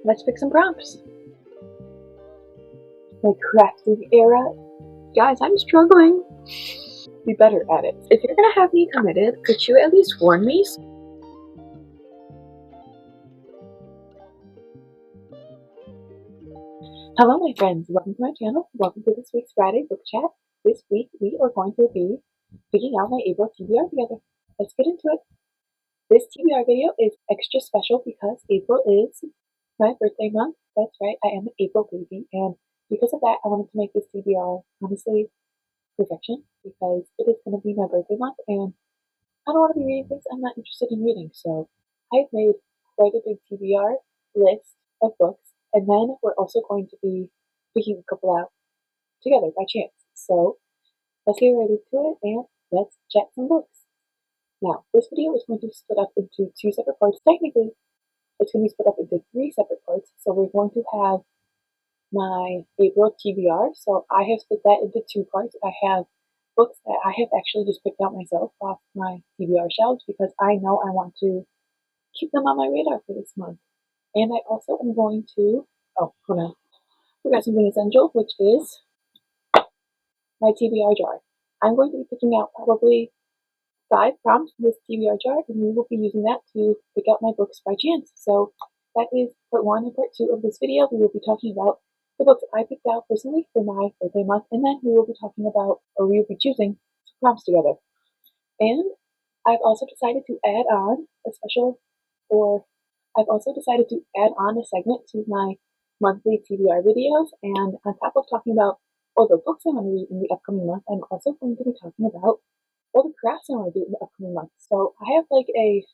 let's pick some prompts. My crafting era. Guys, I'm struggling. Be better at it. If you're gonna have me committed, could you at least warn me? Hello my friends, welcome to my channel. Welcome to this week's Friday book chat. This week we are going to be picking out my April TBR together. Let's get into it. This TBR video is extra special because April is my birthday month. That's right, I am an April baby, and because of that I wanted to make this TBR honestly perfection because it is going to be my birthday month and I don't want to be reading things I'm not interested in reading. So I've made quite a big TBR list of books, and then we're also going to be picking a couple out together by chance. So let's get right into it and let's chat some books. Now, this video is going to be split up into two separate parts. Technically, it's going to be split up into three separate parts. So we're going to have my April TBR. So I have split that into two parts. I have books that I have actually just picked out myself off my TBR shelves because I know I want to keep them on my radar for this month. And I also am going to, oh, hold on, forgot something essential, which is my TBR jar. I'm going to be picking out probably 5 prompts from this TBR jar, and we will be using that to pick out my books by chance. So that is part 1 and part 2 of this video. We will be talking about the books I picked out personally for my birthday month, and then we will be talking about, or we will be choosing some prompts together. And I've also decided to add on a special, or I've also decided to add on a segment to my monthly TBR videos, and on top of talking about all the books I want to read in the upcoming month, I'm also going to be talking about all the crafts I want to do in the upcoming month. So I have like a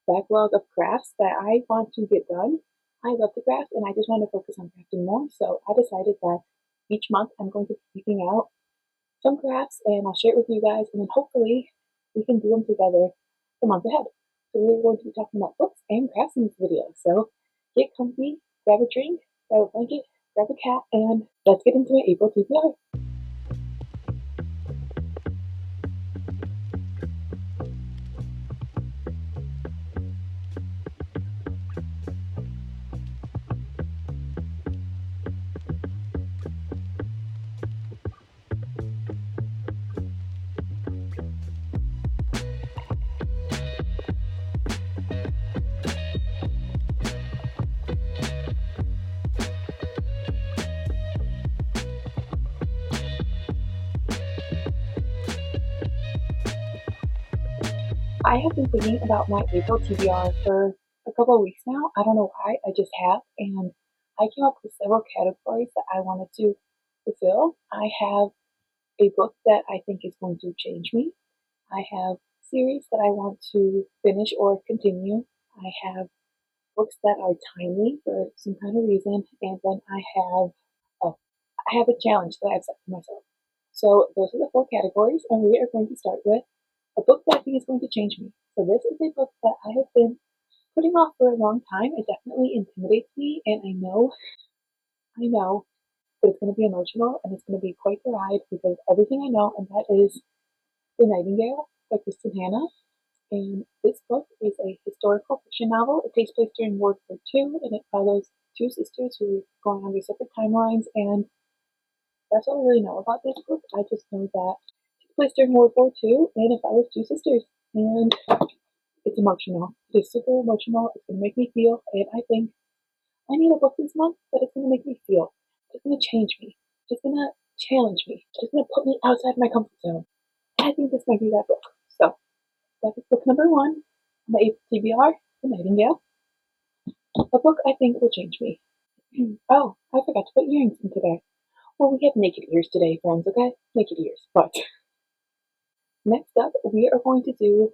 backlog of crafts that I want to get done. I love to craft and I just want to focus on crafting more. So I decided that each month I'm going to be picking out some crafts and I'll share it with you guys, and then hopefully we can do them together the month ahead. So we're going to be talking about books and crafts in this video. So get comfy, grab a drink, grab a blanket, grab a cat, and let's get into an April TBR. I have been thinking about my April TBR for a couple of weeks now. I don't know why, I just have, and I came up with several categories that I wanted to fulfill. I have a book that I think is going to change me. I have series that I want to finish or continue. I have books that are timely for some kind of reason, and then I have a challenge that I've set for myself. So those are the 4 categories, and we are going to start with a book that I think is going to change me. So this is a book that I have been putting off for a long time. It definitely intimidates me, and I know that it's going to be emotional and it's going to be quite the ride because everything I know, and that is The Nightingale by Kristen Hanna. And this book is a historical fiction novel. It takes place during World War II, and it follows 2 sisters who are going on their separate timelines, and that's all I really know about this book. I just know that it takes place during World War II, and it follows 2 sisters, and it's emotional. It is super emotional. It's going to make me feel, and I think I need a book this month that is going to make me feel. It's going to change me. It's going to challenge me. It's going to put me outside my comfort zone. And I think this might be that book. So that is book number 1, my TBR, The Nightingale. A book I think will change me. Oh, I forgot to put earrings in today. Well, we have naked ears today, friends, okay? Naked ears. But next up, we are going to do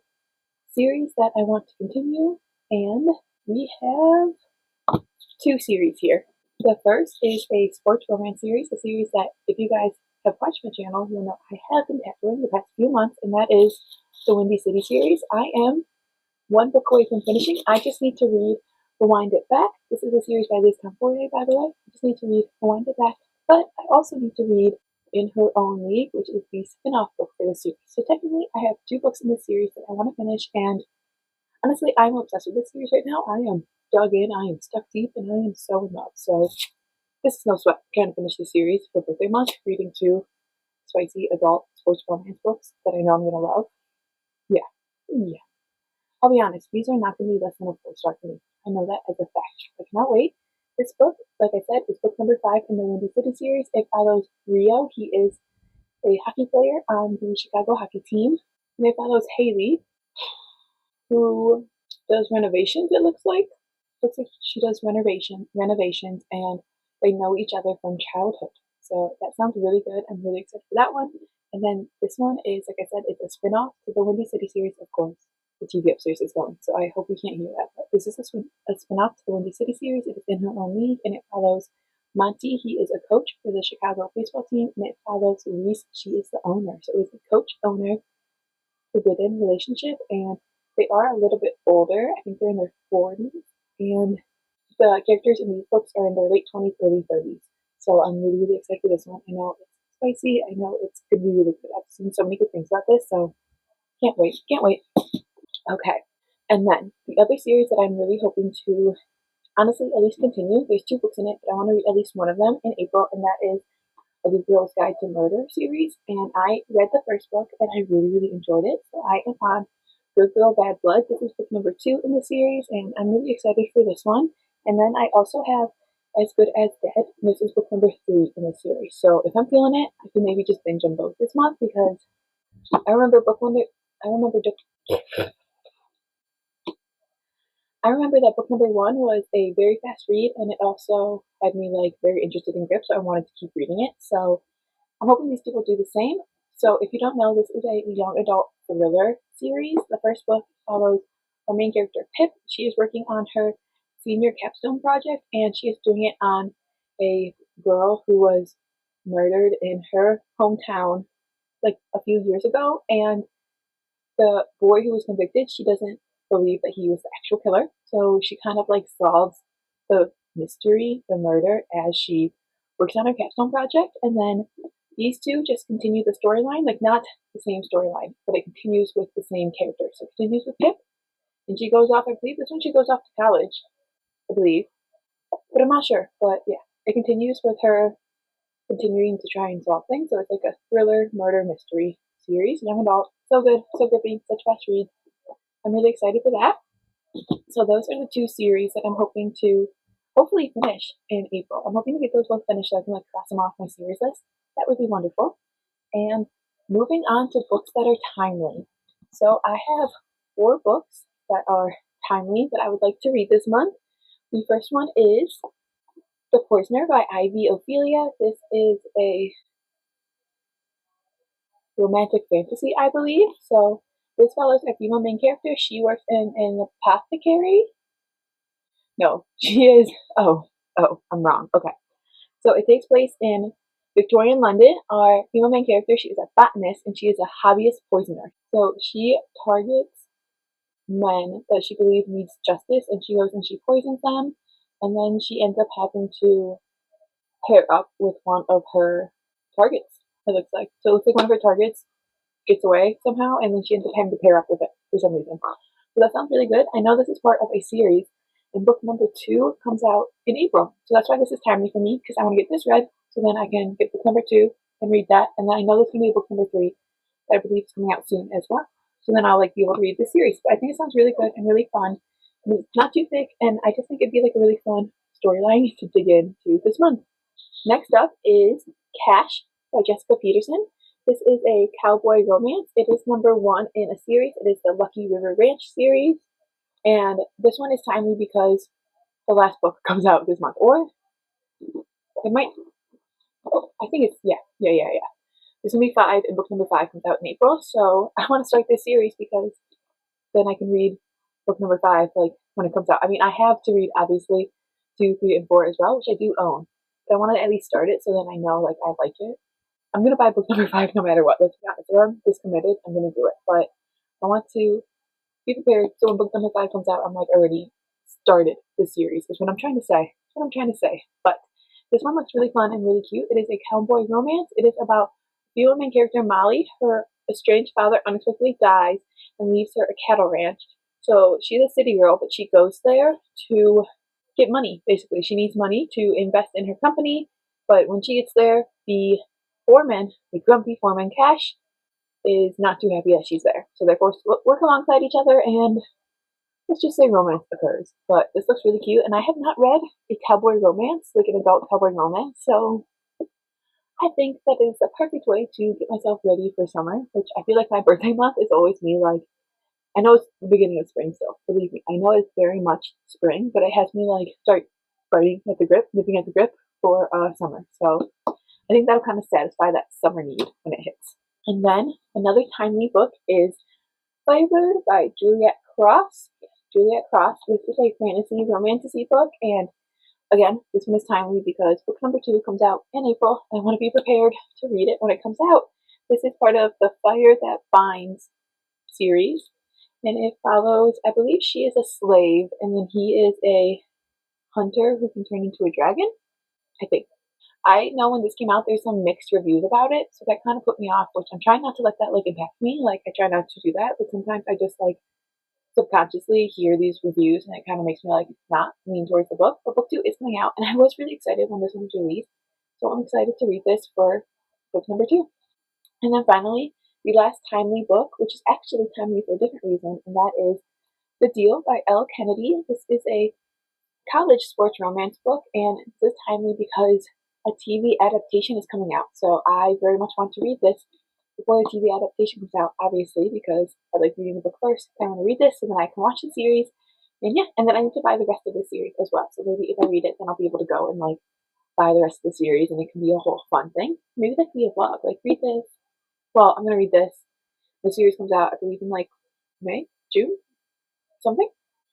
series that I want to continue, and we have 2 series here. The first is a sports romance series, a series that if you guys have watched my channel, you'll know I have been tackling the past few months, and that is the Windy City series. I am 1 book away from finishing. I just need to read Rewind It Back. This is a series by Liz Conforte, by the way. I just need to read Rewind It Back, but I also need to read In Her Own League, which is the spin-off book for the series. So technically, I have 2 books in this series that I want to finish, and honestly, I'm obsessed with this series right now. I am dug in. I am stuck deep, and I am so in love. So this is no sweat. I'm trying to finish the series for birthday month, reading 2 spicy adult sports romance books that I know I'm gonna love. Yeah, yeah. I'll be honest, these are not gonna be less than a 4-star for me. I know that as a fact. I cannot wait. This book, like I said, is book number 5 in the Windy City series. It follows Rio. He is a hockey player on the Chicago hockey team. And it follows Haley, who does renovations, it looks like. Looks like she does renovations, and they know each other from childhood. So that sounds really good. I'm really excited for that one. And then this one is, like I said, it's a spin-off to the Windy City series, of course. The TV upstairs is going, so I hope we can't hear that. But this is a spin-off to the Windy City series. It is in her own league, and it follows Monty. He is a coach for the Chicago baseball team, and it follows Reese. She is the owner. So it's a coach-owner forbidden relationship, and they are a little bit older. I think they're in their 40s, and the characters in these books are in their late 20s, early 30s. So I'm really, really excited for this one. I know it's spicy. I know it's going to be really good. I've seen so many good things about this, so can't wait. Can't wait. Okay. And then the other series that I'm really hoping to honestly at least continue, there's 2 books in it, but I want to read at least one of them in April, and that is The Girl's Guide to Murder series. And I read the first book, and I really, really enjoyed it. So I am on Good Girl, Bad Blood. This is book number 2 in the series, and I'm really excited for this one. And then I also have As Good as Dead. This is book number 3 in the series. So if I'm feeling it, I can maybe just binge them both this month, because I remember book one. I remember that book number 1 was a very fast read, and it also had me like very interested in Grip, so I wanted to keep reading it. So I'm hoping these people do the same. So if you don't know, this is a young adult thriller series. The first book follows our main character, Pip. She is working on her senior capstone project, and she is doing it on a girl who was murdered in her hometown like a few years ago. And the boy who was convicted, she doesn't believe that he was the actual killer. So she kind of like solves the mystery, the murder, as she works on her capstone project. And then these two just continue the storyline, like not the same storyline, but it continues with the same character. So it continues with Pip, and she goes off, I believe this one she goes off to college, I believe. But I'm not sure. But yeah, it continues with her continuing to try and solve things. So it's like a thriller, murder, mystery series, young adult. So good, so gripping, such fast read. I'm really excited for that. So those are the 2 series that I'm hoping to hopefully finish in April. I'm hoping to get those both finished so I can like cross them off my series list. That would be wonderful. And moving on to books that are timely. So I have 4 books that are timely that I would like to read this month. The first one is The Poisoner by Ivy Ophelia. This is a romantic fantasy, I believe. So this follows a female main character. She works in an apothecary. No, she is. Oh, I'm wrong. Okay. So it takes place in Victorian London. Our female main character, she is a botanist, and she is a hobbyist poisoner. So she targets men that she believes needs justice, and she goes and she poisons them, and then she ends up having to pair up with one of her targets. It looks like. So it looks like one of her targets gets away somehow, and then she ends up having to pair up with it for some reason. So that sounds really good. I know this is part of a series, and book number 2 comes out in April. So that's why this is timely for me, because I want to get this read, so then I can get book number 2 and read that. And then I know there's going to be book number 3 that I believe is coming out soon as well. So then I'll like be able to read this series. But I think it sounds really good and really fun. And it's not too thick, and I just think it'd be like a really fun storyline to dig into this month. Next up is Cash by Jessica Peterson. This is a cowboy romance. It is number 1 in a series. It is the Lucky River Ranch series. And this one is timely because the last book comes out this month. Or it might, I think it's, yeah. There's going to be 5, and book number 5 comes out in April. So I want to start this series because then I can read book number 5 like when it comes out. I mean, I have to read, obviously, 2, 3, and 4 as well, which I do own. But I want to at least start it so then I know like I like it. I'm going to buy book number 5 no matter what. Let's be honest. If I'm this committed, I'm going to do it. But I want to be prepared so when book number 5 comes out, I'm like already started the series, is what I'm trying to say. That's what I'm trying to say. But this one looks really fun and really cute. It is a cowboy romance. It is about female main character Molly. Her estranged father unexpectedly dies and leaves her a cattle ranch. So she's a city girl, but she goes there to get money, basically. She needs money to invest in her company, but when she gets there, the foreman, the grumpy foreman Cash, is not too happy that she's there. So they're forced to work alongside each other, and let's just say romance occurs. But this looks really cute, and I have not read a cowboy romance, like an adult cowboy romance, so I think that is a perfect way to get myself ready for summer, which I feel like my birthday month is always me like, I know it's the beginning of spring still, believe me. I know it's very much spring, but it has me like start biting at the grip, nipping at the grip for summer. So I think that'll kind of satisfy that summer need when it hits. And then another timely book is Fable by Juliet Cross. Juliet Cross, which is a fantasy romantasy book, and again, this one is timely because book number 2 comes out in April. I want to be prepared to read it when it comes out. This is part of the Fire That Binds series, and it follows, I believe she is a slave, and then he is a hunter who can turn into a dragon, I think. I know when this came out, there's some mixed reviews about it, so that kind of put me off, which I'm trying not to let that like impact me. Like, I try not to do that, but sometimes I just like subconsciously hear these reviews, and it kind of makes me like not lean towards the book. But book 2 is coming out, and I was really excited when this one was released, so I'm excited to read this for book number 2. And then finally, the last timely book, which is actually timely for a different reason, and that is The Deal by Elle Kennedy. This is a college sports romance book, and this is timely because a TV adaptation is coming out. So I very much want to read this before the TV adaptation comes out, obviously, because I like reading the book first. I want to read this, and then I can watch the series. And yeah, and then I need to buy the rest of the series as well. So maybe if I read it, then I'll be able to go and like buy the rest of the series, and it can be a whole fun thing. Maybe that could be a vlog. Like, read this. Well, I'm gonna read this. The series comes out, I believe, in like May, June, something.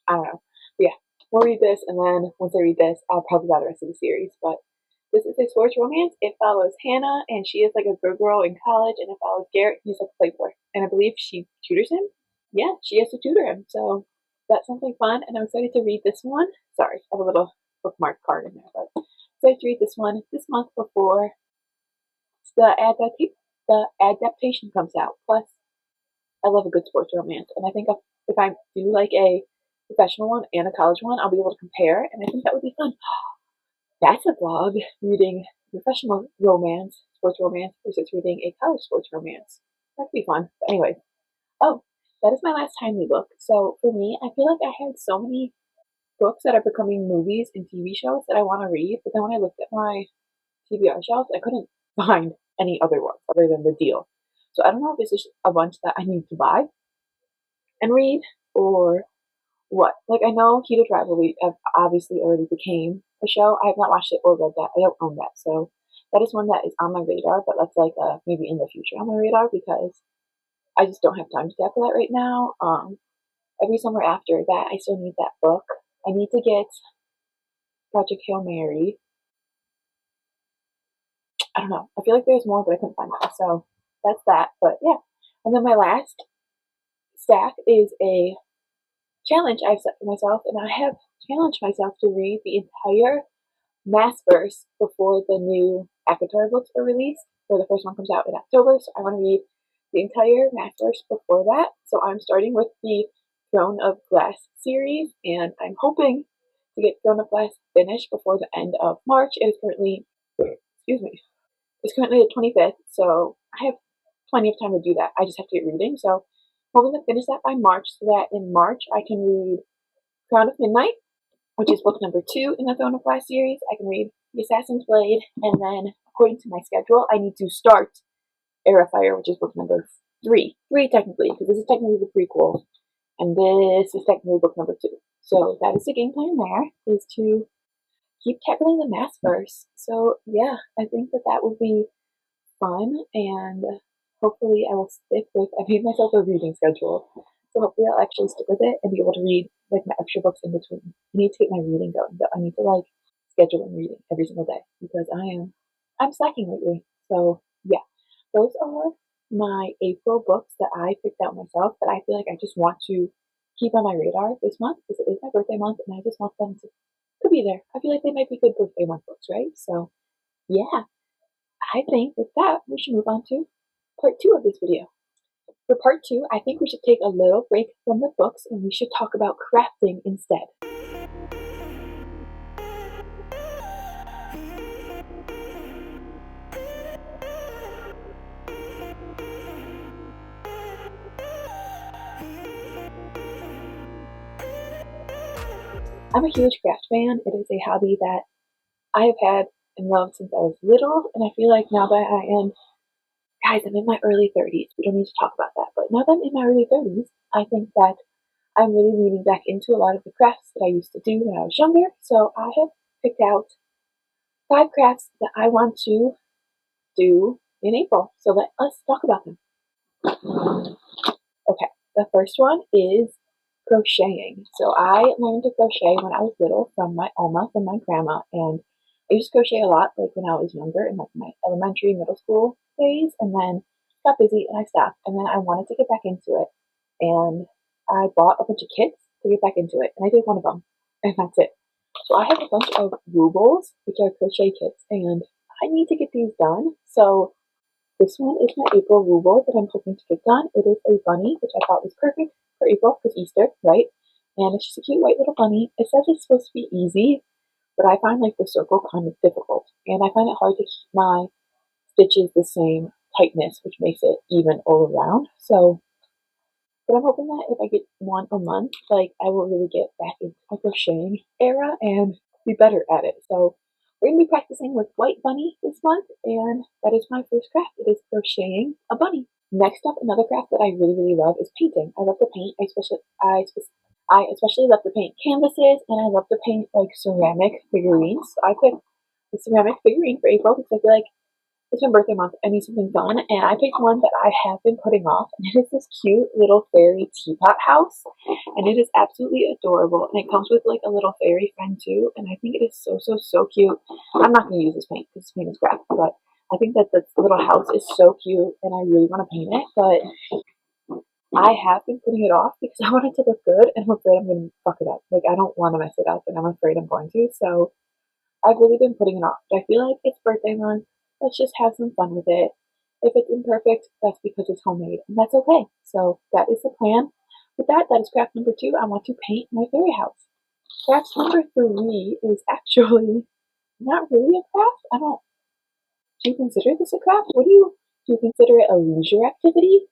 I don't know. But yeah, we'll read this, and then once I read this, I'll probably buy the rest of the series. But this is a sports romance. It follows Hannah, and she is like a good girl in college, and it follows Garrett, he's like a playboy. And I believe she tutors him. Yeah, she has to tutor him. So that's something fun, and I'm excited to read this one. Sorry, I have a little bookmark card in there, but excited to read this one this month before the adaptation comes out. Plus, I love a good sports romance, and I think if I do like a professional one and a college one, I'll be able to compare, and I think that would be fun. That's a vlog, reading professional romance, sports romance, versus reading a college sports romance. That'd be fun. But anyway, oh, that is my last timely book. So for me, I feel like I had so many books that are becoming movies and TV shows that I want to read, but then when I looked at my TBR shelves, I couldn't find any other ones other than The Deal. So I don't know if it's just a bunch that I need to buy and read, or what. Like, I know Heated Rivalry obviously already became a show. I have not watched it or read that. I don't own that. So that is one that is on my radar, but that's like maybe in the future on my radar, because I just don't have time to tackle that right now. Every summer after that, I still need that book. I need to get Project Hail Mary. I don't know. I feel like there's more, but I couldn't find them. So that's that. But yeah. And then my last stack is a challenge I've set for myself, and I have challenged myself to read the entire Massverse before the new ACOTAR books are released, or the first one comes out in October, so I want to read the entire Massverse before that. So I'm starting with the Throne of Glass series, and I'm hoping to get Throne of Glass finished before the end of March. It is currently, excuse me, it's currently the 25th, so I have plenty of time to do that. I just have to get reading, so I'm hoping to finish that by March, so that in March I can read Crown of Midnight, which is book number 2 in the Throne of Glass series. I can read The Assassin's Blade, and then, according to my schedule, I need to start Heir of Fire, which is book number 3. 3 technically, because this is technically the prequel, and this is technically book number 2. So that is the game plan there, is to keep tackling the Massverse. So yeah, I think that that will be fun, and hopefully I will stick with, I made myself a reading schedule, so hopefully I'll actually stick with it and be able to read like my extra books in between. I need to get my reading going, but I need to like schedule in reading every single day, because I'm slacking lately. So yeah, those are my April books that I picked out myself, that I feel like I just want to keep on my radar this month, because it is my birthday month, and I just want them to be there. I feel like they might be good birthday month books, right? So yeah, I think with that, we should move on to part 2 of this video. For part two, I think we should take a little break from the books and we should talk about crafting instead. I'm a huge craft fan. It is a hobby that I have had and loved since I was little, and I feel like now that I am, guys, I'm in my early 30s. We don't need to talk about that, but now that I'm in my early 30s, I think that I'm really leaning back into a lot of the crafts that I used to do when I was younger. So I have picked out 5 crafts that I want to do in April. So let us talk about them. Okay, the first one is crocheting. So I learned to crochet when I was little from my Oma, from my grandma, and I used to crochet a lot, like when I was younger, in like my elementary, middle school days, and then got busy and I stopped, and then I wanted to get back into it, and I bought a bunch of kits to get back into it, and I did one of them, and that's it. So I have a bunch of rubles, which are crochet kits, and I need to get these done. So this one is my April ruble that I'm hoping to get done. It is a bunny, which I thought was perfect for April because Easter, right? And it's just a cute white little bunny. It says it's supposed to be easy, but I find like the circle kind of difficult. And I find it hard to keep my stitches the same tightness, which makes it even all around. So, but I'm hoping that if I get one a month, like I will really get back into my crocheting era and be better at it. So we're gonna be practicing with White Bunny this month, and that is my first craft. It is crocheting a bunny. Next up, another craft that I really, really love is painting. I love to paint. I especially love to paint canvases, and I love to paint like ceramic figurines. So I picked the ceramic figurine for April because I feel like it's my birthday month. I need something fun, and I picked one that I have been putting off, and it is this cute little fairy teapot house, and it is absolutely adorable, and it comes with like a little fairy friend too, and I think it is so, so, so cute. I'm not going to use this paint because this paint is crap, but I think that this little house is so cute, and I really want to paint it, but I have been putting it off because I want it to look good, and I'm afraid I'm going to fuck it up. Like, I don't want to mess it up, and I'm afraid I'm going to, so I've really been putting it off, but I feel like it's birthday month. Let's just have some fun with it. If it's imperfect, that's because it's homemade, and that's okay. So that is the plan. With that, that is craft number 2. I want to paint my fairy house. Craft number 3 is actually not really a craft. I don't. Do you consider this a craft? Do you consider it a leisure activity?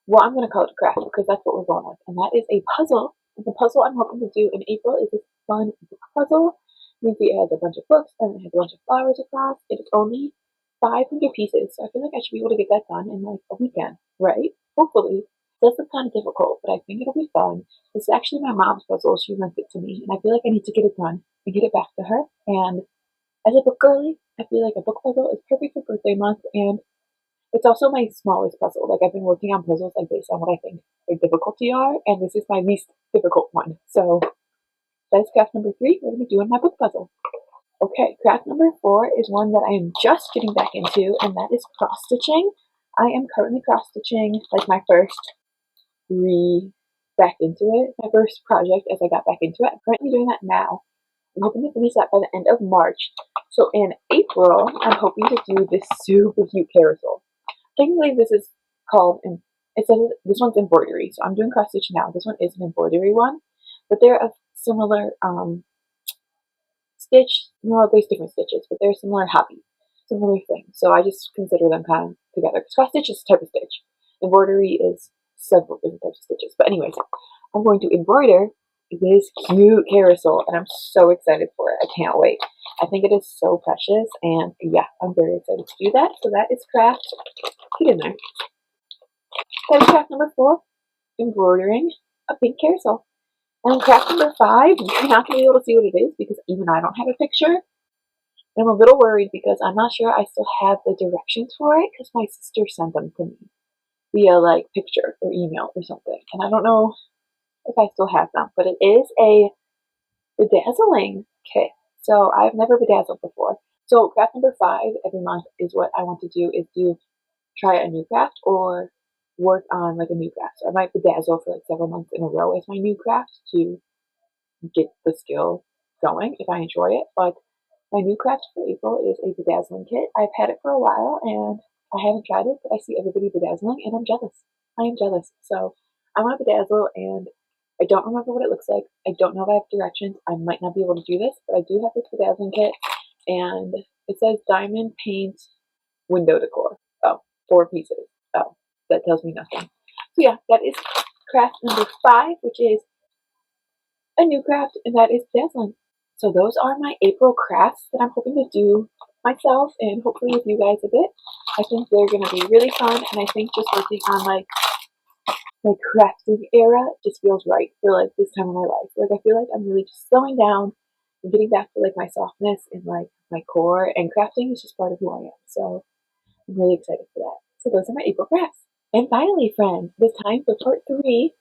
Well, I'm gonna call it a craft because that's what we're going with, and that is a puzzle. And the puzzle I'm hoping to do in April is this fun book puzzle. You can see it has a bunch of books and it has a bunch of flowers across. It is only 500 pieces, so I feel like I should be able to get that done in like a weekend, right? Hopefully. It does look kind of difficult, but I think it'll be fun. This is actually my mom's puzzle. She lent it to me, and I feel like I need to get it done and get it back to her. And as a book girly, I feel like a book puzzle is perfect for birthday month, and it's also my smallest puzzle. Like I've been working on puzzles like based on what I think their difficulty are, and this is my least difficult one. So that's craft number 3. We're gonna be doing my book puzzle. Okay, craft number 4 is one that I am just getting back into, and that is cross stitching. I am currently cross stitching like my first back into it, my first project as I got back into it. I'm currently doing that now. I'm hoping to finish that by the end of March. So in April, I'm hoping to do this super cute carousel. Technically, this is called, it says this one's embroidery. So I'm doing cross stitch now. This one is an embroidery one, but they're a similar stitch. Well, there's different stitches, but they're similar hobby, similar thing. So I just consider them kind of together. Because cross stitch is a type of stitch. Embroidery is several different types of stitches. But anyways, I'm going to embroider this cute carousel, and I'm so excited for it. I can't wait. I think it is so precious, and yeah, I'm very excited to do that. So that is craft. Get in there. That is craft number 4, embroidering a pink carousel. And craft number 5, you're not going to be able to see what it is because even I don't have a picture. And I'm a little worried because I'm not sure I still have the directions for it because my sister sent them to me via like picture or email or something. And I don't know if I still have them, but it is a bedazzling kit. So I've never bedazzled before. So craft number 5 every month is what I want to do, is try a new craft or work on like a new craft. So I might bedazzle for like several months in a row as my new craft to get the skill going if I enjoy it. But my new craft for April is a bedazzling kit. I've had it for a while and I haven't tried it, but I see everybody bedazzling, and I'm jealous. I am jealous. So I want to bedazzle, and I don't remember what it looks like. I don't know if I have directions. I might not be able to do this, but I do have this bedazzling kit, and it says diamond paint window decor. Oh, 4 pieces. Oh, that tells me nothing. So yeah, that is craft number 5, which is a new craft, and that is bedazzling. So those are my April crafts that I'm hoping to do myself and hopefully with you guys a bit. I think they're going to be really fun, and I think just working on like crafting era just feels right for like this time of my life. Like I feel like I'm really just slowing down and getting back to like my softness and like my core, and crafting is just part of who I am. So I'm really excited for that. So those are my April crafts. And finally, friends, it's time for part 3.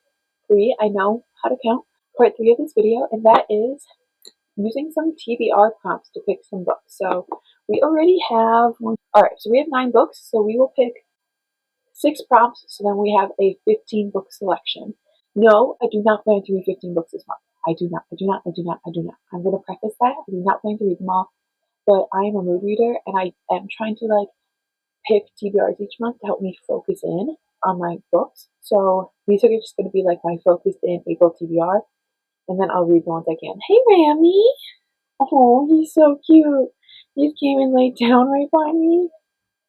I know how to count. Part 3 of this video, and that is using some TBR prompts to pick some books. So we already have one. All right, so we have 9 books, so we will pick 6 prompts, so then we have a 15 book selection. No, I do not plan to read 15 books this month. I do not. I'm going to preface that. I do not plan to read them all, but I am a mood reader, and I am trying to like pick TBRs each month to help me focus in on my books. So these are just going to be like my focused in April TBR, and then I'll read the ones I can. Hey, Rami! Oh, he's so cute. He just came and laid down right by me.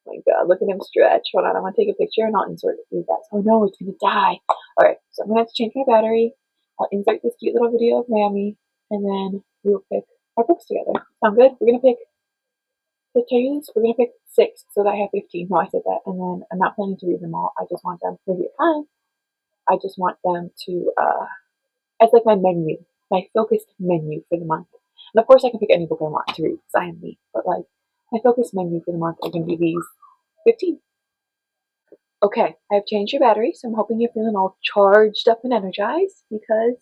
Oh my god, look at him stretch. Hold on, I'm gonna take a picture and I'll insert it for you guys. Oh no, it's gonna die. Alright, so I'm gonna have to change my battery. I'll insert this cute little video of Rami, and then we'll pick our books together. Sound good? We're gonna pick, to tell you this, we're gonna pick 6 so that I have 15. No, I said that. And then I'm not planning to read them all. I just want them for your time. I just want them to, as like my menu, my focused menu for the month. And of course, I can pick any book I want to read because I am me. But like, my focused menu for the month are going to be these 15. Okay, I have changed your battery, so I'm hoping you're feeling all charged up and energized because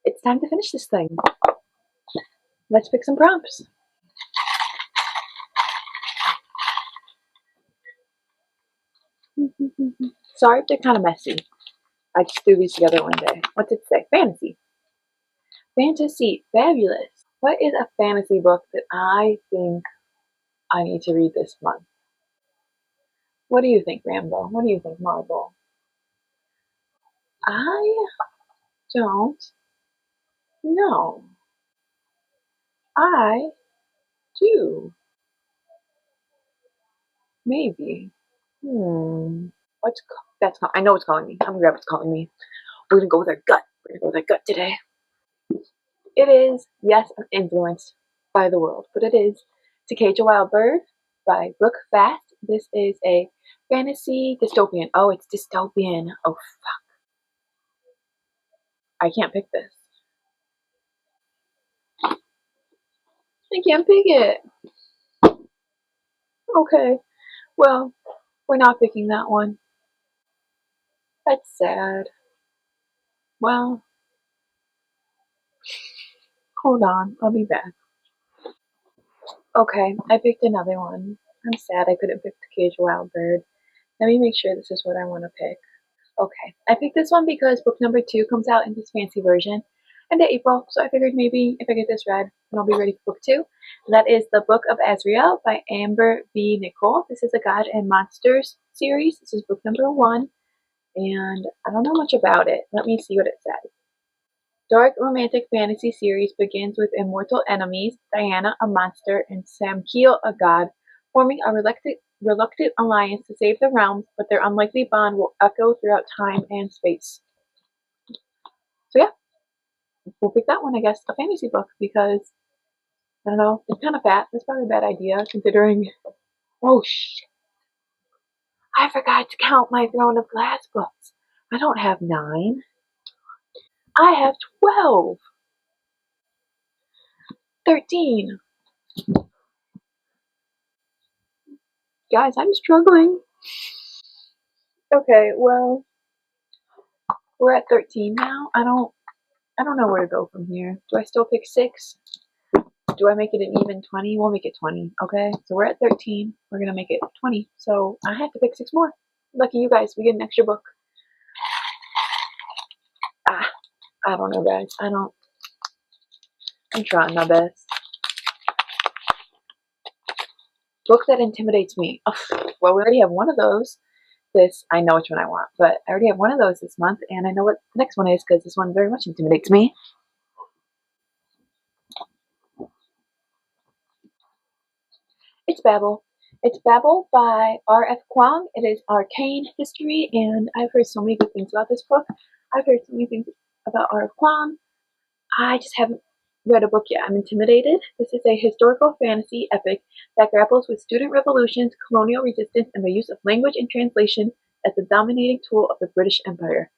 it's time to finish this thing. Let's pick some prompts. Sorry if they're kind of messy. I just threw these together one day. What's it say? Fantasy. Fantasy. Fabulous. What is a fantasy book that I think I need to read this month? What do you think, Rambo? What do you think, Marble? I don't know. I do. Maybe. What's that's I know it's calling me. I'm gonna grab what's calling me. We're gonna go with our gut. We're gonna go with our gut today. It is, yes, I'm influenced by the world, but it is To Cage a Wild Bird by Brooke Fast. This is a fantasy dystopian. Oh, it's dystopian. Oh, I can't pick this. I can't pick it. Okay, well, we're not picking that one. That's sad. Well, hold on. I'll be back. Okay, I picked another one. I'm sad I couldn't pick To Cage a Wild Bird. Let me make sure this is what I want to pick. Okay, I picked this one because book number 2 comes out in this fancy version in April, so I figured maybe if I get this read, then I'll be ready for book 2. And that is The Book of Azrael by Amber B. Nicole. This is a God and Monsters series. This is book number 1, and I don't know much about it. Let me see what it says. Dark romantic fantasy series begins with immortal enemies, Diana, a monster, and Samkiel, a god, forming a reluctant alliance to save the realms, but their unlikely bond will echo throughout time and space. So yeah, we'll pick that one, I guess, a fantasy book, because, I don't know, it's kind of fat. That's probably a bad idea, considering, oh shit, I forgot to count my Throne of Glass books. I don't have 9. I have 12. 13. Guys, I'm struggling. Okay, well, we're at 13 now. I don't know where to go from here. Do I still pick 6? Do I make it an even 20? We'll make it 20, okay? So we're at 13. We're gonna make it 20. So I have to pick 6 more. Lucky you guys, we get an extra book. I don't know, guys. I'm trying my best. Book that intimidates me. Oh, well, we already have one of those. I know which one I want, but I already have one of those this month, and I know what the next one is because this one very much intimidates me. It's Babel. It's Babel by R.F. Kuang. It is arcane history, and I've heard so many good things about this book. I've heard so many things about R.F. Kuang. I just haven't read a book yet. I'm intimidated. This is a historical fantasy epic that grapples with student revolutions, colonial resistance, and the use of language and translation as the dominating tool of the British Empire.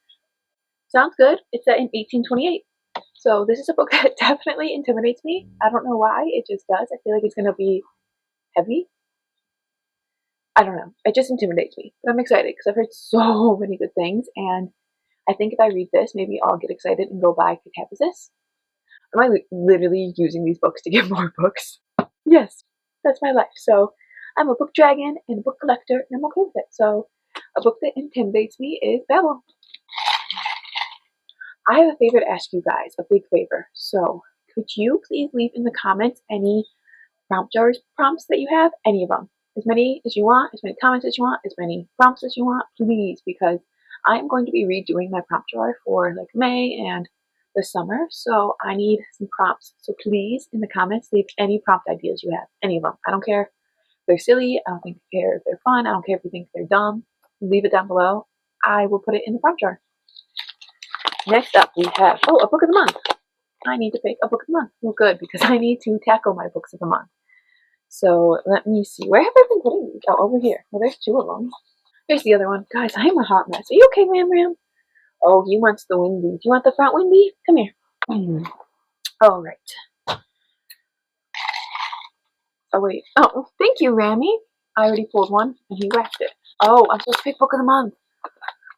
Sounds good. It's set in 1828. So this is a book that definitely intimidates me. I don't know why. It just does. I feel like it's going to be heavy. I don't know. It just intimidates me. But I'm excited because I've heard so many good things. And I think if I read this, maybe I'll get excited and go buy Catabasis. Am I literally using these books to get more books? Yes, that's my life. So I'm a book dragon and a book collector, and I'm okay with it. So a book that intimidates me is Babel. I have a favor to ask you guys, a big favor. So could you please leave in the comments any prompt jars prompts that you have? Any of them. As many as you want, as many comments as you want, as many prompts as you want, please, because I'm going to be redoing my prompt jar for like May and the summer, so I need some prompts. So please, in the comments, leave any prompt ideas you have. Any of them. I don't care if they're silly, I don't care if they're fun, I don't care if you think they're dumb. Leave it down below. I will put it in the prompt jar. Next up, we have, a book of the month. I need to pick a book of the month. Well, good, because I need to tackle my books of the month. So let me see. Where have I been putting these? Oh, over here. Well, there's two of them. There's the other one. Guys, I'm a hot mess. Are you okay, Ram Ram? Oh, he wants the windy. Do you want the front windy? Come here. All right. Oh, wait. Oh, thank you, Rammy. I already pulled one, and he whacked it. Oh, I'm supposed to pick book of the month.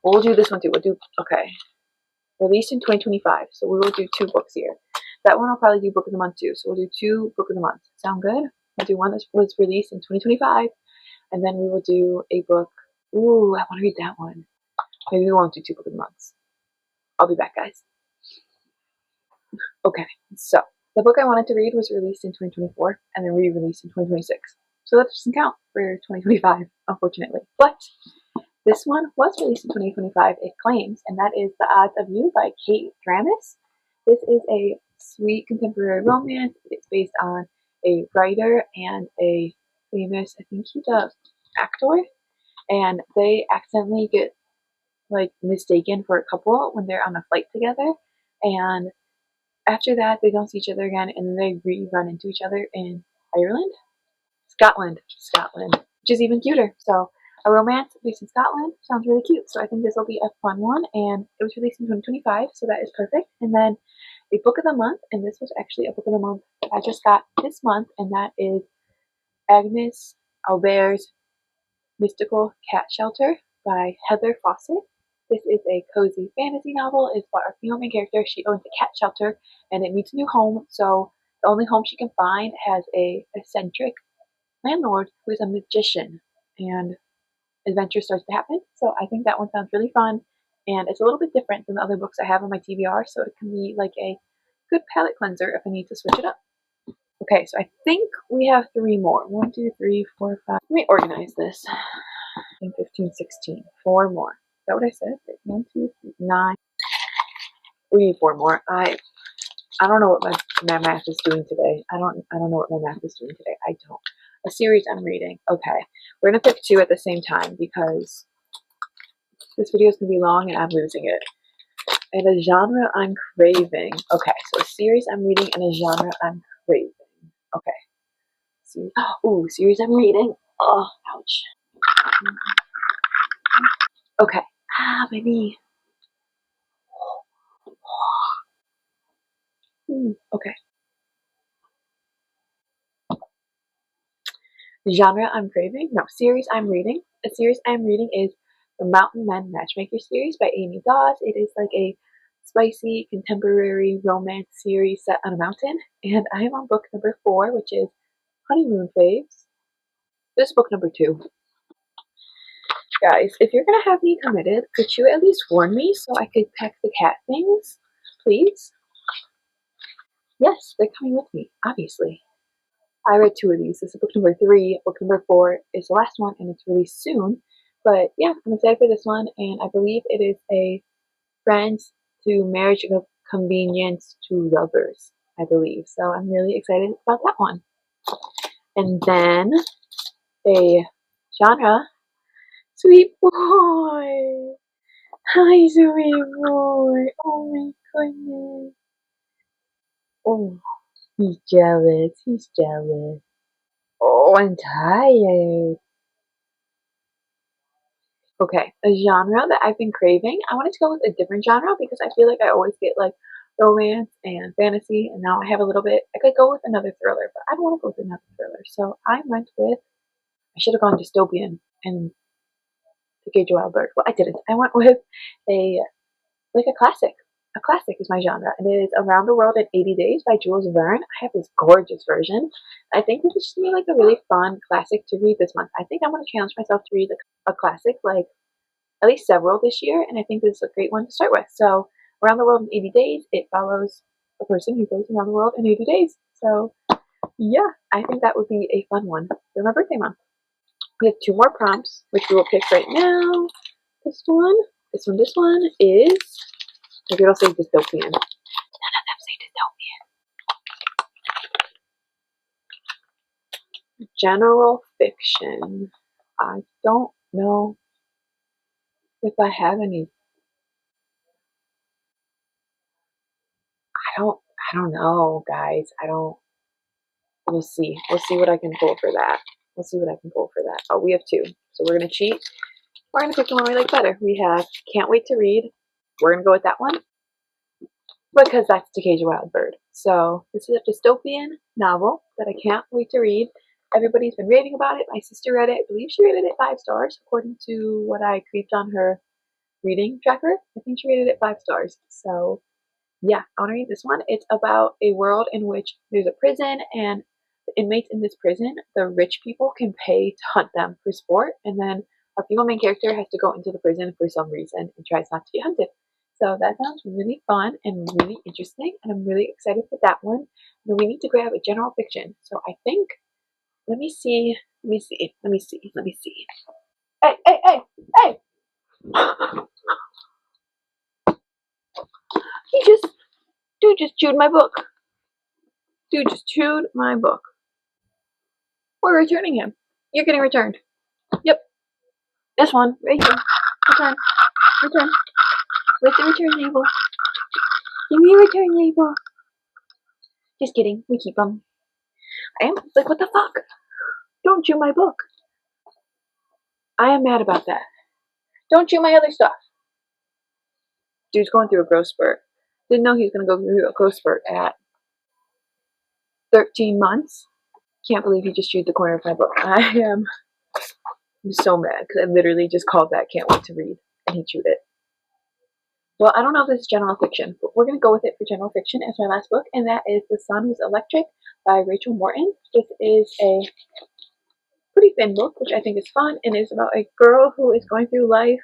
Well, we'll do this one, too. Okay. Released in 2025, so we will do two books here. That one I'll probably do book of the month, too. So we'll do two book of the month. Sound good? We'll do one that was released in 2025, and then we will do a book. Ooh, I want to read that one. Maybe we won't do two book of the months. I'll be back, guys. Okay, so the book I wanted to read was released in 2024 and then re-released in 2026. So that doesn't count for 2025, unfortunately. But this one was released in 2025, it claims, and that is The Odds of You by Kate Dramis. This is a sweet contemporary romance. It's based on a writer and a famous, I think he's an actor, and they accidentally get like mistaken for a couple when they're on a flight together, and after that they don't see each other again, and then they run into each other in Ireland, Scotland, which is even cuter. So a romance based in Scotland sounds really cute. So I think this will be a fun one, and it was released in 2025, so that is perfect. And then a book of the month, and this was actually a book of the month that I just got this month, and that is Agnes Albert's Mystical Cat Shelter by Heather Fawcett. This is a cozy fantasy novel. It's about our female main character. She owns a cat shelter and it needs a new home. So the only home she can find has a eccentric landlord who is a magician, and adventure starts to happen. So I think that one sounds really fun, and it's a little bit different than the other books I have on my TBR, so it can be like a good palate cleanser if I need to switch it up. Okay, so I think we have three more. 1, 2, 3, 4, 5. Let me organize this. 15, 16. Four more. Is that what I said? 1, 2, 3, 9. We need four more. I don't know what my math is doing today. I don't know what my math is doing today. I don't. A series I'm reading. Okay. We're gonna pick two at the same time because this video is gonna be long and I'm losing it. And a genre I'm craving. Okay, so a series I'm reading and a genre I'm craving. Okay. Series I'm reading. Oh, ouch. Okay. My knee. Okay. Genre I'm craving? No, series I'm reading. A series I'm reading is the Mountain Men Matchmaker series by Amy Dawes. It is like a spicy contemporary romance series set on a mountain, and I am on book number 4, which is Honeymoon Faves. This is book number 2. Guys, if you're gonna have me committed, could you at least warn me so I could pack the cat things, please? Yes, they're coming with me, obviously. I read 2 of these. This is book number 3. Book number 4 is the last one, and it's released soon. But yeah, I'm excited for this one, and I believe it is a Friends to Marriage of Convenience to Lovers, I believe. So I'm really excited about that one. And then a genre, Sweet Boy. Hi, Sweet Boy. Oh my goodness. Oh, he's jealous. He's jealous. Oh, I'm tired. Okay, a genre that I've been craving. I wanted to go with a different genre because I feel like I always get like romance and fantasy, and now I have a little bit. I could go with another thriller, but I don't want to go with another thriller. So I went with. I should have gone dystopian and The Cage of Wild Bird. Well, I didn't. I went with a like a classic. A classic is my genre, and it is Around the World in 80 Days by Jules Verne. I have this gorgeous version. I think this is just gonna be like a really fun classic to read this month. I think I'm gonna challenge myself to read a classic like at least several this year, and I think this is a great one to start with. So, Around the World in 80 Days, it follows a person who goes around the world in 80 days. So, yeah, I think that would be a fun one for my birthday month. We have 2 more prompts, which we will pick right now. This one is, maybe it'll say dystopian. None of them say dystopian. General fiction. I don't know if I have any. I don't know, guys. We'll see. We'll see what I can pull for that. We'll see what I can pull for that. Oh, we have 2. So we're going to cheat. We're going to pick the one we like better. We have Can't Wait to Read. We're going to go with that one because that's To Cage a Wild Bird. So this is a dystopian novel that I can't wait to read. Everybody's been raving about it. My sister read it. I believe she rated it 5 stars according to what I creeped on her reading tracker. I think she rated it 5 stars. So yeah, I want to read this one. It's about a world in which there's a prison, and the inmates in this prison, the rich people can pay to hunt them for sport, and then our female main character has to go into the prison for some reason and tries not to be hunted. So that sounds really fun and really interesting, and I'm really excited for that one. But we need to grab a general fiction. So I think, let me see. Hey, hey, hey, hey! He just, dude just chewed my book. Dude just chewed my book. We're returning him. You're getting returned. Yep. This one, right here. Return. Return. With the return label. Give me a return label. Just kidding. We keep them. I am like, what the fuck? Don't chew my book. I am mad about that. Don't chew my other stuff. Dude's going through a growth spurt. Didn't know he was going to go through a growth spurt at 13 months. Can't believe he just chewed the corner of my book. I'm so mad because I literally just called that Can't Wait to Read, and he chewed it. Well, I don't know if this is general fiction, but we're going to go with it for general fiction as my last book, and that is The Sun Was Electric by Rachel Morton. This is a pretty thin book, which I think is fun, and is about a girl who is going through life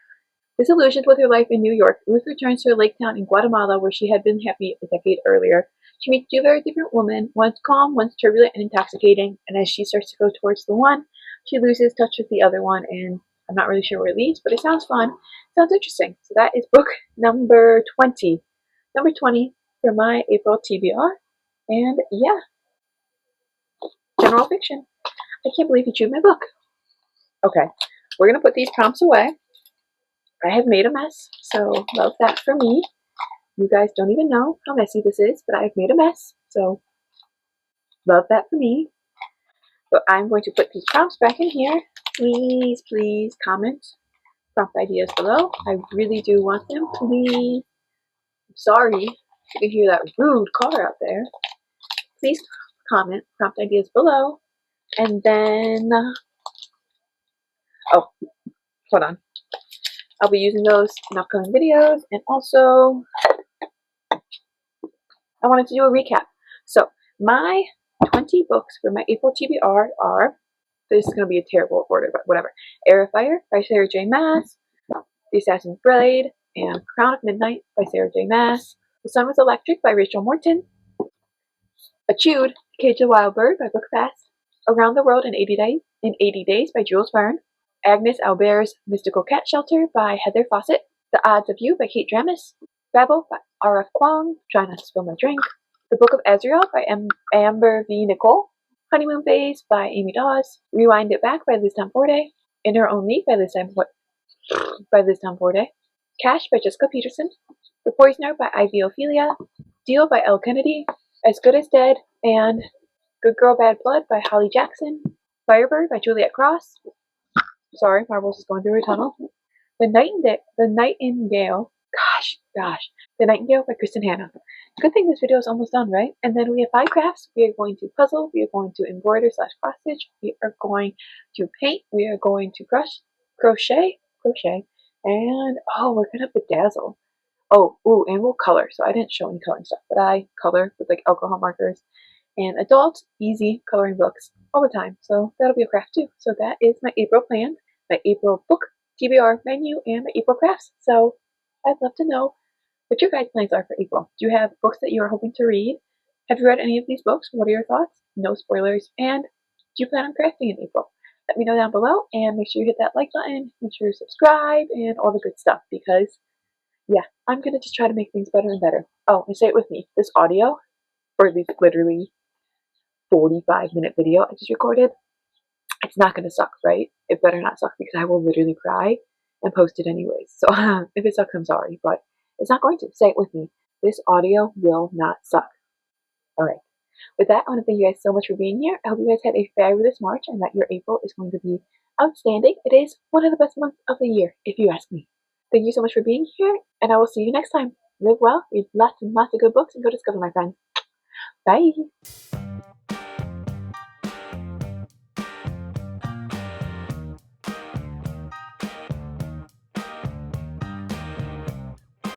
disillusioned with her life in New York. Ruth returns to her lake town in Guatemala, where she had been happy a decade earlier. She meets 2 very different women, one's calm, one's turbulent and intoxicating, and as she starts to go towards the one, she loses touch with the other one, and I'm not really sure where it leads, but it sounds fun. It sounds interesting. So that is book number 20. Number 20 for my April TBR. And yeah, general fiction. I can't believe you chewed my book. Okay, we're going to put these prompts away. I have made a mess, so love that for me. You guys don't even know how messy this is, but I've made a mess, so love that for me. But I'm going to put these prompts back in here. Please, please comment prompt ideas below. I really do want them. Please. I'm sorry. You can hear that rude car out there. Please comment prompt ideas below. And then, oh, hold on. I'll be using those in upcoming videos. And also, I wanted to do a recap. So, my 20 books for my April TBR are, this is going to be a terrible order, but whatever. Air of Fire by Sarah J. Maas, The Assassin's Blade, and Crown of Midnight by Sarah J. Maas, The Sun Was Electric by Rachel Morton, A Chewed, Cage the Wild Bird by Bookfast, Around the World in 80 Days by Jules Verne. Agnes Albert's Mystical Cat Shelter by Heather Fawcett. The Odds of You by Kate Dramis. Fable by R.F. Kuang. Try not to spill my drink. The Book of Ezreal by Amber V. Nicole. Honeymoon Phase by Amy Dawes. Rewind It Back by Liz Tamforte. In Her Own League by Liz Tamforte. Cash by Jessica Peterson. The Poisoner by Ivy Ophelia. Deal by Elle Kennedy. As Good as Dead and Good Girl Bad Blood by Holly Jackson. Firebird by Juliet Cross. Sorry, Marvel's is going through a tunnel. The Nightingale. The Nightingale by Kristen Hanna. Good thing this video is almost done, right? And then we have 5 crafts. We are going to puzzle. We are going to embroider / cross stitch. We are going to paint. We are going to crochet. And we're gonna bedazzle. And we'll color. So I didn't show any coloring stuff, but I color with like alcohol markers and adult easy coloring books all the time. So that'll be a craft too. So that is my April plan, my April book TBR menu, and my April crafts. So I'd love to know what your guys' plans are for April. Do you have books that you are hoping to read? Have you read any of these books? What are your thoughts? No spoilers. And do you plan on crafting in April? Let me know down below, and make sure you hit that like button, make sure you subscribe, and all the good stuff, because yeah, I'm gonna just try to make things better and better. Oh, and say it with me. This audio, or this literally 45-minute video I just recorded, it's not gonna suck, right? It better not suck, because I will literally cry and post it anyways. So if it sucks, I'm sorry, but it's not going to. Say it with me. This audio will not suck. Alright. With that, I want to thank you guys so much for being here. I hope you guys had a fabulous March and that your April is going to be outstanding. It is one of the best months of the year, if you ask me. Thank you so much for being here, and I will see you next time. Live well, read lots and lots of good books, and go discover, my friends. Bye!